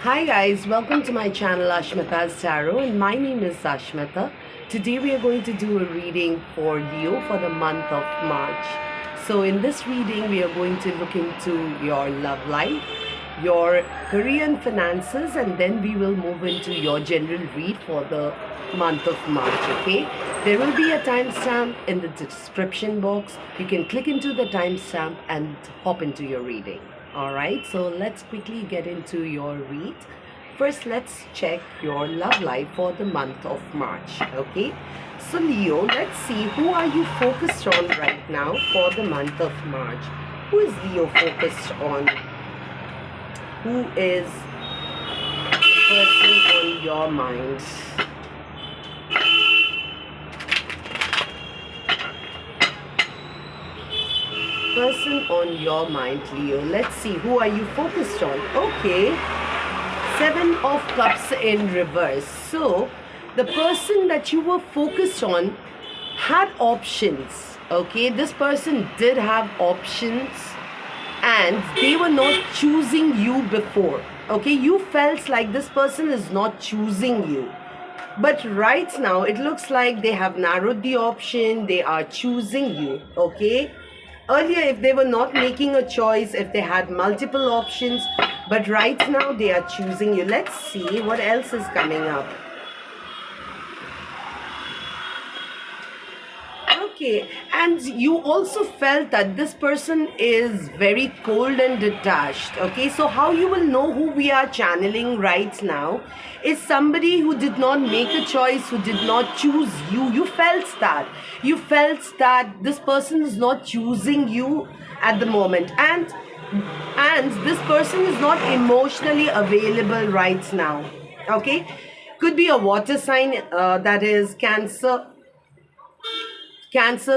Hi guys, welcome to my channel Ashmita's Tarot, and my name is Ashmita. Today we are going to do a reading for Leo for the month of March. So in this reading we are going to look into your love life, your career and finances, and then we will move into your general read for the month of March, okay? There will be a timestamp in the description box. You can click into the timestamp and hop into your reading. Alright, so let's quickly get into your read. First, let's check your love life for the month of March, okay? So Leo, let's see, who are you focused on right now for the month of March? Who is Leo focused on? Who is the person on your mind? Person on your mind, Leo. Let's see, who are you focused on? Okay, 7 of Cups in reverse. So the person that you were focused on had options, okay? This person did have options and they were not choosing you before, okay? You felt like this person is not choosing you, but right now it looks like they have narrowed the option. They are choosing you, okay? Earlier, if they were not making a choice, if they had multiple options, but right now they are choosing you. Let's see what else is coming up. Okay, and you also felt that this person is very cold and detached, okay? So how you will know who we are channeling right now is somebody who did not make a choice, who did not choose you. You felt that. You felt that this person is not choosing you at the moment, and this person is not emotionally available right now, okay? Could be a water sign, that is Cancer,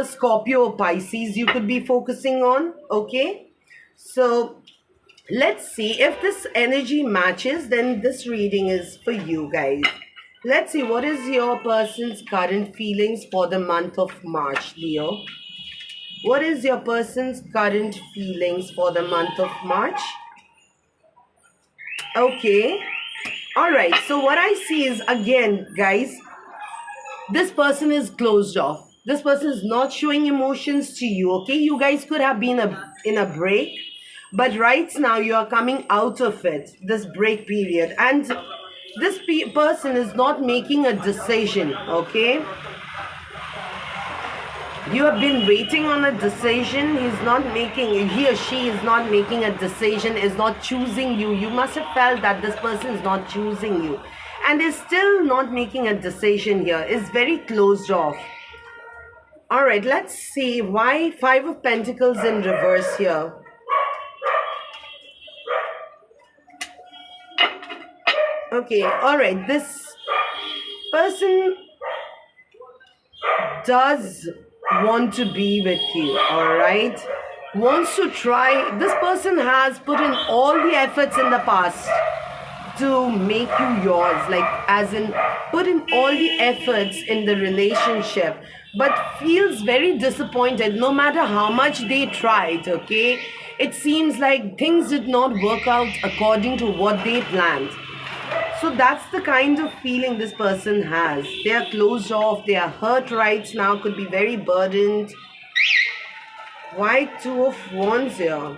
Scorpio, Pisces you could be focusing on, okay? So let's see if this energy matches, then this reading is for you guys. Let's see, what is your person's current feelings for the month of March, Leo? What is your person's current feelings for the month of March? Okay. All right. So what I see is, again, guys, this person is closed off. This person is not showing emotions to you, okay? You guys could have been in a break, but right now you are coming out of it, this break period, and this person is not making a decision, okay? You have been waiting on a decision. He or she is not making a decision, is not choosing you. You must have felt that this person is not choosing you and is still not making a decision here, is very closed off. All right, let's see why 5 of Pentacles in reverse here. Okay, all right, this person does want to be with you, all right? Wants to try. This person has put in all the efforts in the past to make you yours, like as in put in all the efforts in the relationship, but feels very disappointed no matter how much they tried, okay? It seems like things did not work out according to what they planned. So that's the kind of feeling this person has. They are closed off, they are hurt right now, could be very burdened. Why 2 of Wands here?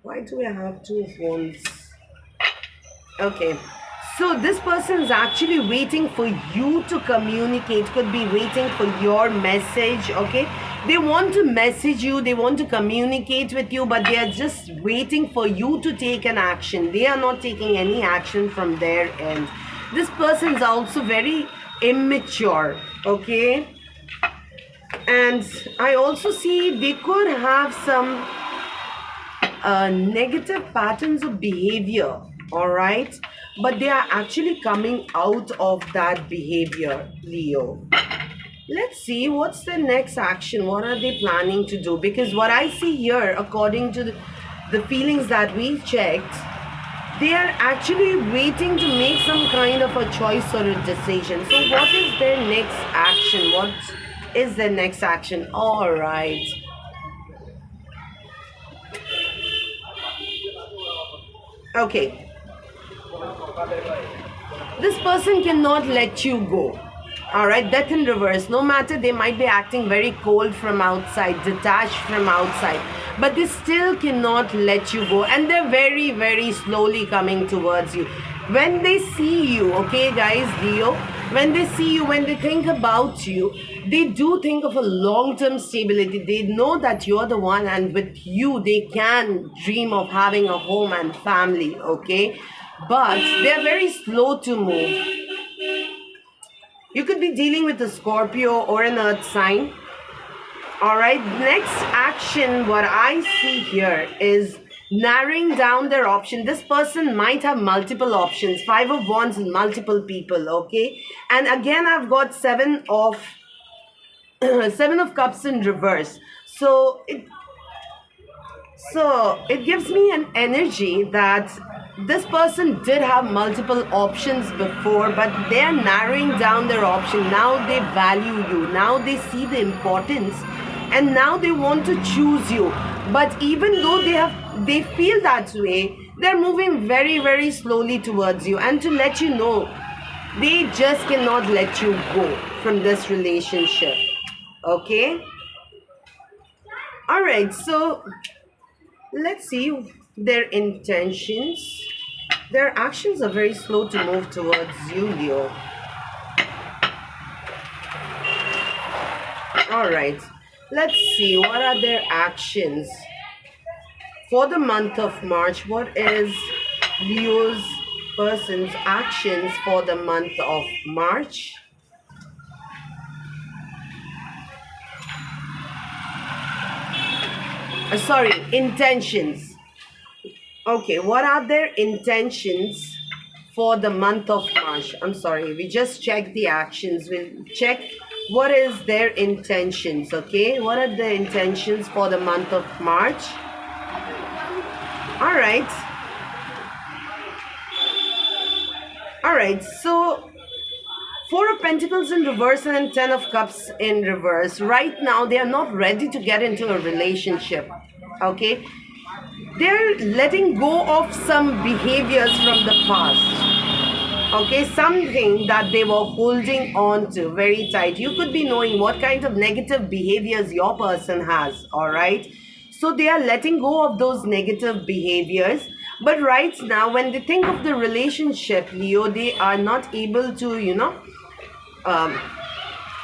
Why do we have 2 of Wands? Okay, so this person is actually waiting for you to communicate, could be waiting for your message, okay? They want to message you, they want to communicate with you, but they are just waiting for you to take an action. They are not taking any action from their end. This person is also very immature, okay? And I also see they could have some negative patterns of behavior, all right? But they are actually coming out of that behavior, Leo. Let's see what's the next action. What are they planning to do? Because what I see here, according to the feelings that we checked, they are actually waiting to make some kind of a choice or a decision. So what is their next action? What is their next action? All right. Okay, this person cannot let you go. All right, death in reverse. No matter, they might be acting very cold from outside, detached from outside, but they still cannot let you go, and they're very, very slowly coming towards you. When they see you, okay, guys, Leo, when they see you, when they think about you, they do think of a long term stability. They know that you're the one, and with you, they can dream of having a home and family, okay? But they're very slow to move. You could be dealing with a Scorpio or an earth sign. All right, next action, what I see here is narrowing down their option. This person might have multiple options, Five of Wands and multiple people, okay? And again, I've got Seven of Cups in reverse. So it gives me an energy that this person did have multiple options before, but they're narrowing down their option. Now they value you. Now they see the importance, and now they want to choose you. But even though they feel that way, they're moving very, very slowly towards you. And to let you know, they just cannot let you go from this relationship. Okay? All right, so let's see their intentions. Their actions are very slow to move towards you, Leo. All right, let's see what are their actions for the month of March. What is Leo's person's actions for the month of March? Sorry, intentions. Okay, what are their intentions for the month of March? I'm sorry, we just checked the actions. We'll check what is their intentions, okay? What are the intentions for the month of March? All right. All right, so Four of Pentacles in reverse and Ten of Cups in reverse. Right now, they are not ready to get into a relationship. Okay? They're letting go of some behaviors from the past. Okay? Something that they were holding on to very tight. You could be knowing what kind of negative behaviors your person has. Alright? So they are letting go of those negative behaviors. But right now, when they think of the relationship, Leo, they are not able to,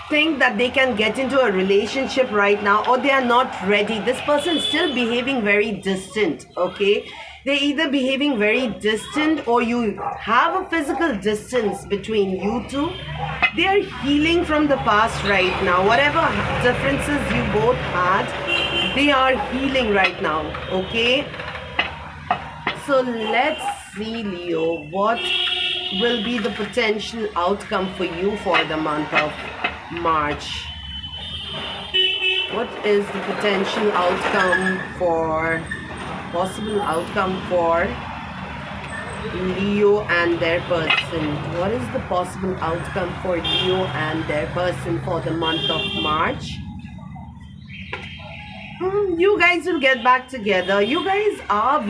think that they can get into a relationship right now, or they are not ready. This person is still behaving very distant, okay? They're either behaving very distant, or you have a physical distance between you two. They are healing from the past right now. Whatever differences you both had, they are healing right now, okay? So let's see, Leo, what will be the potential outcome for you for the month of March? What is the possible outcome for Leo and their person? What is the possible outcome for Leo and their person for the month of March? You guys will get back together. You guys have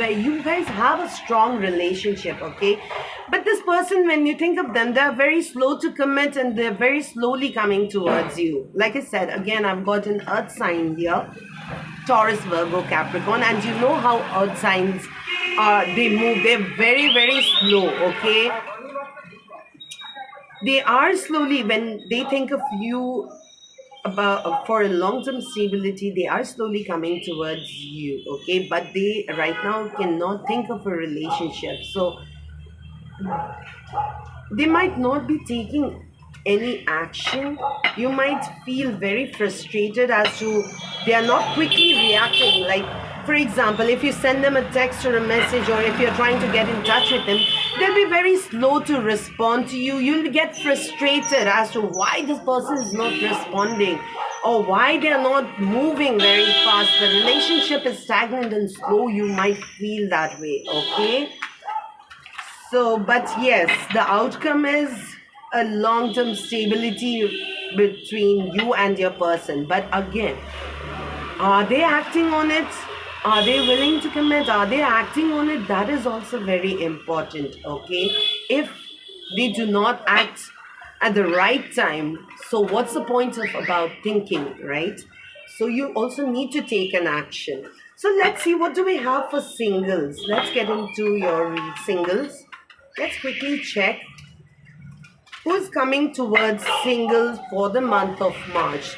a strong relationship, okay? But this person, when you think of them, they're very slow to commit, and they're very slowly coming towards you. Like I said, again, I've got an earth sign here, Taurus, Virgo, Capricorn, and you know how earth signs they move. They're very, very slow, okay? They are slowly, when they think of you for a long-term stability, they are slowly coming towards you, okay? But they right now cannot think of a relationship, so they might not be taking any action. You might feel very frustrated as to they are not quickly reacting. Like, for example, if you send them a text or a message, or if you're trying to get in touch with them, they'll be very slow to respond to you. You'll get frustrated as to why this person is not responding, or why they're not moving very fast. The relationship is stagnant and slow. You might feel that way, okay? So, but yes, the outcome is a long-term stability between you and your person. But again, are they acting on it? Are they willing to commit? Are they acting on it? That is also very important, okay? If they do not act at the right time, so what's the point of about thinking, right? So you also need to take an action. So let's see, what do we have for singles? Let's get into your read. Singles. Let's quickly check who's coming towards singles for the month of March.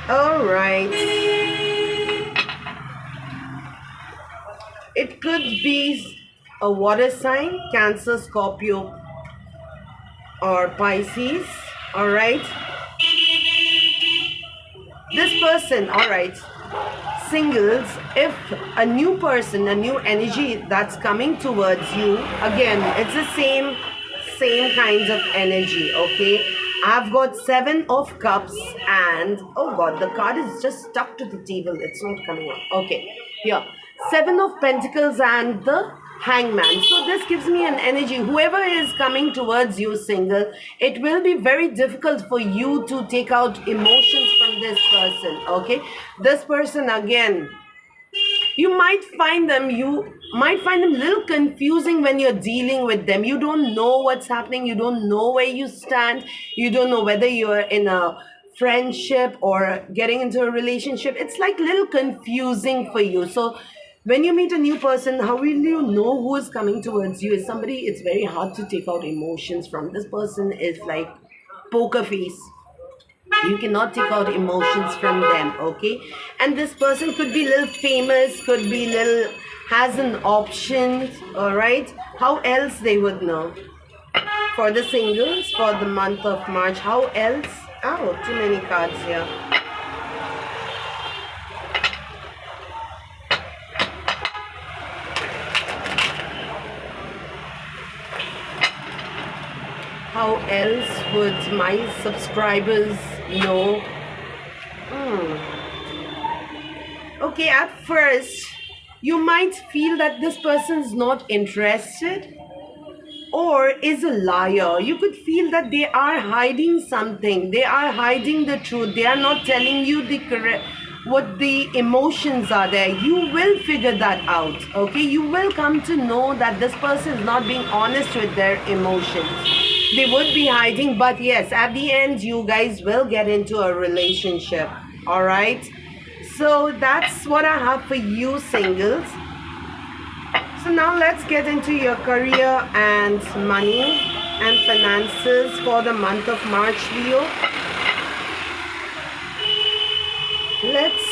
All right. It could be a water sign, Cancer, Scorpio, or Pisces. All right. This person, all right. Singles, if a new person, a new energy that's coming towards you, again, it's the same kinds of energy, okay? I've got 7 of Cups and, oh God, the card is just stuck to the table. It's not coming out. Okay, here. 7 of Pentacles and the Hangman. So this gives me an energy. Whoever is coming towards you, single, it will be very difficult for you to take out emotions from this person, okay? This person, again, you might find them a little confusing when you're dealing with them. You don't know what's happening. You don't know where you stand. You don't know whether you're in a friendship or getting into a relationship. It's like a little confusing for you. So when you meet a new person, how will you know who is coming towards you? Is somebody, it's very hard to take out emotions from. This person is like poker face. You cannot take out emotions from them, okay? And this person could be little famous, could be little, has an option, all right? How else they would know? For the singles, for the month of March, how else? Oh, too many cards here. How else would my subscribers know? Okay, at first, you might feel that this person's not interested or is a liar. You could feel that they are hiding something. They are hiding the truth. They are not telling you the correct, what the emotions are there. You will figure that out, okay? You will come to know that this person is not being honest with their emotions. They would be hiding, but yes, at the end, you guys will get into a relationship, all right? So that's what I have for you, singles. So now let's get into your career and money and finances for the month of March, Leo. Let's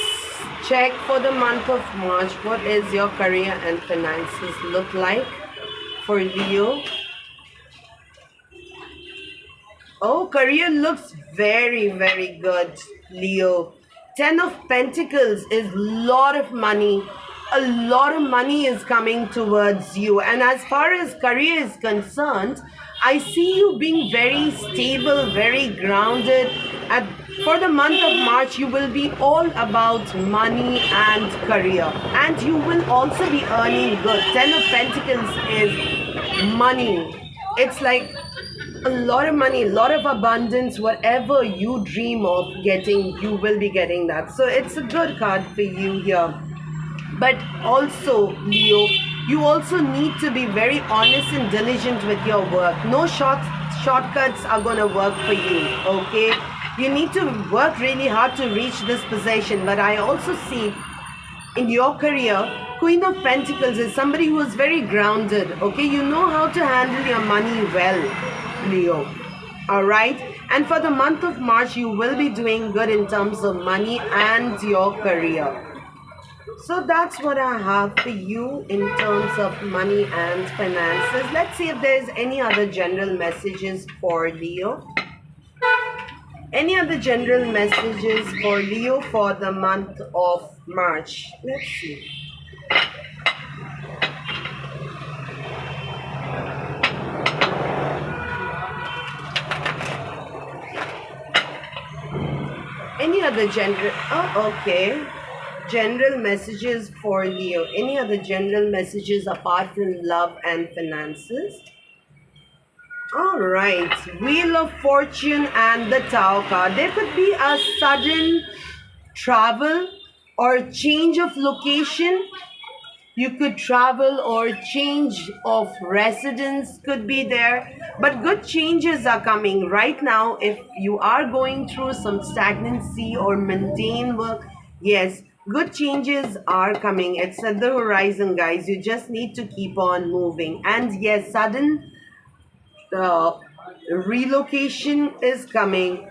check for the month of March. What is your career and finances look like for Leo? Oh, career looks very, very good, Leo. 10 of Pentacles is a lot of money. A lot of money is coming towards you. And as far as career is concerned, I see you being very stable, very grounded. For the month of March, you will be all about money and career. And you will also be earning good. 10 of Pentacles is money. It's like a lot of money, a lot of abundance. Whatever you dream of getting, you will be getting that. So it's a good card for you here. But also, Leo, you also need to be very honest and diligent with your work. No shortcuts are going to work for you, okay? You need to work really hard to reach this position. But I also see in your career, Queen of Pentacles is somebody who is very grounded, okay? You know how to handle your money well, Leo, all right? And for the month of March, you will be doing good in terms of money and your career. So that's what I have for you in terms of money and finances. Let's see if there's any other general messages for Leo. Any other general messages for Leo for the month of March? Let's see. Any other general? Oh, okay. General messages for Leo. Any other general messages apart from love and finances? All right. Wheel of Fortune and the Tower card. There could be a sudden travel or change of location. You could travel or change of residence could be there, but good changes are coming right now. If you are going through some stagnancy or mundane work, yes, good changes are coming. It's at the horizon, guys. You just need to keep on moving. And yes, sudden uh, relocation is coming.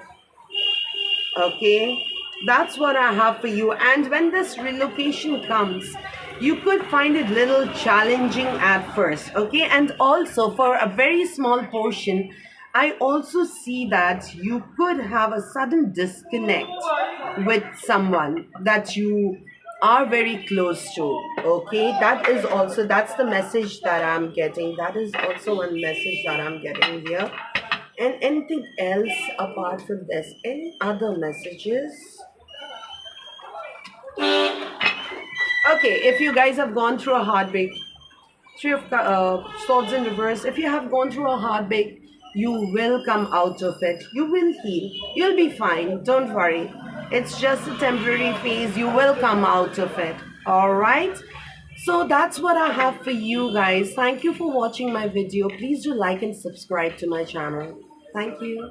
Okay, that's what I have for you. And when this relocation comes, you could find it little challenging at first. Okay, and also for a very small portion, I also see that you could have a sudden disconnect with someone that you are very close to. Okay, that's the message that I'm getting. That is also one message that I'm getting here. And anything else apart from this? Any other messages? Okay, if you guys have gone through a heartbreak, three of swords in reverse. If you have gone through a heartbreak, you will come out of it. You will heal. You'll be fine. Don't worry. It's just a temporary phase. You will come out of it. All right. So that's what I have for you guys. Thank you for watching my video. Please do like and subscribe to my channel. Thank you.